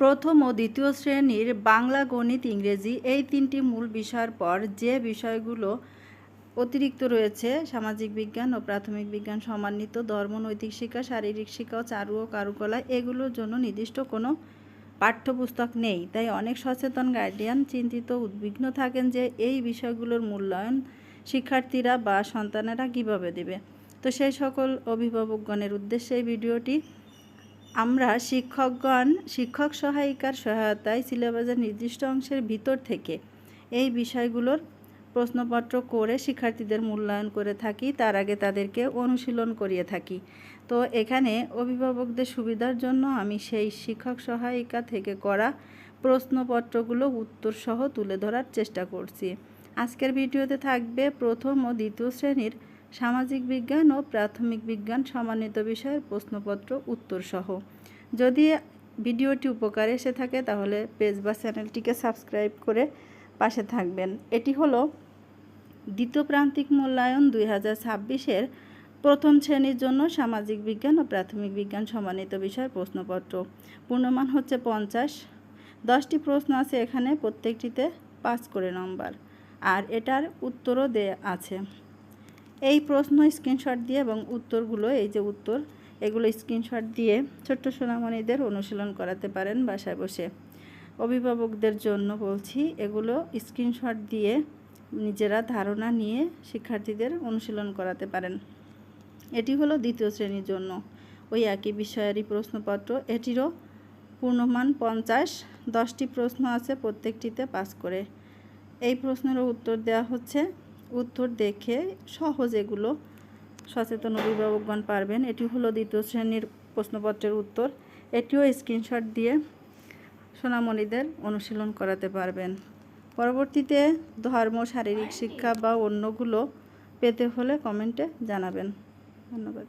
প্রথম ও দ্বিতীয় শ্রেণীর বাংলা, গণিত, ইংরেজি এই তিনটি মূল বিষয়ের পর যে বিষয়গুলো অতিরিক্ত রয়েছে সামাজিক বিজ্ঞান ও প্রাথমিক বিজ্ঞান সমন্বিত, ধর্ম, নৈতিক শিক্ষা, শারীরিক শিক্ষা ও চারু ও কারুকলা, এগুলোর জন্য নির্দিষ্ট কোনো পাঠ্যপুস্তক নেই। তাই অনেক সচেতন গার্ডিয়ান চিন্তিত উদ্বিগ্ন থাকেন যে এই বিষয়গুলোর মূল্যায়ন শিক্ষার্থীরা বা সন্তানেরা কীভাবে দেবে। তো সেই সকল অভিভাবকগণের উদ্দেশ্যে এই ভিডিওটি। আমরা শিক্ষক সহায়িকার সহায়তায় সিলেবাসের নির্দিষ্ট অংশের ভিতর থেকে এই বিষয়গুলোর প্রশ্নপত্র করে শিক্ষার্থীদের মূল্যায়ন করে থাকি। তার আগে তাদেরকে অনুশীলন করিয়ে থাকি। তো এখানে অভিভাবকদের সুবিধার জন্য আমি সেই শিক্ষক সহায়িকা থেকে করা প্রশ্নপত্রগুলো উত্তরসহ তুলে ধরার চেষ্টা করছি। আজকের ভিডিওতে থাকবে প্রথম ও দ্বিতীয় শ্রেণীর সামাজিক বিজ্ঞান ও প্রাথমিক বিজ্ঞান সমন্বিত বিষয়ের প্রশ্নপত্র উত্তরসহ। যদি ভিডিওটি উপকারে এসে থাকে তাহলে পেজ বা চ্যানেলটিকে সাবস্ক্রাইব করে পাশে থাকবেন। এটি হলো দ্বিতীয় প্রান্তিক মূল্যায়ন 2026-এর প্রথম শ্রেণীর জন্য সামাজিক বিজ্ঞান ও প্রাথমিক বিজ্ঞান সমন্বিত বিষয়ের প্রশ্নপত্র। পূর্ণমান হচ্ছে 50। 10টি প্রশ্ন আছে এখানে, প্রত্যেকটিতে 5 করে নম্বর, আর এটার উত্তরও দেয়া আছে। এই প্রশ্ন স্ক্রিনশট দিয়ে এবং উত্তরগুলো, এই যে উত্তর, এগুলো স্ক্রিনশট দিয়ে ছোট্ট সোনামণিদের অনুশীলন করাতে পারেন বাসায় বসে। অভিভাবকদের জন্য বলছি, এগুলো স্ক্রিনশট দিয়ে নিজেরা ধারণা নিয়ে শিক্ষার্থীদের অনুশীলন করাতে পারেন। এটি হলো দ্বিতীয় শ্রেণীর জন্য ওই একই বিষয়েরই প্রশ্নপত্র। এটিরও পূর্ণমান 50। 10টি প্রশ্ন আছে, প্রত্যেকটিতে 5 করে। এই প্রশ্নেরও উত্তর দেওয়া হচ্ছে। উত্তর দেখে সহজ এগুলো সচেতন অভিভাবকগণ পারবেন। এটি হলো দ্বিতীয় শ্রেণীর প্রশ্নপত্রের উত্তর। এটিও স্ক্রিনশট দিয়ে সোনামণিদের অনুশীলন করাতে পারবেন। পরবর্তীতে ধর্ম, শারীরিক শিক্ষা বা অন্যগুলো পেতে হলে কমেন্টে জানাবেন। ধন্যবাদ।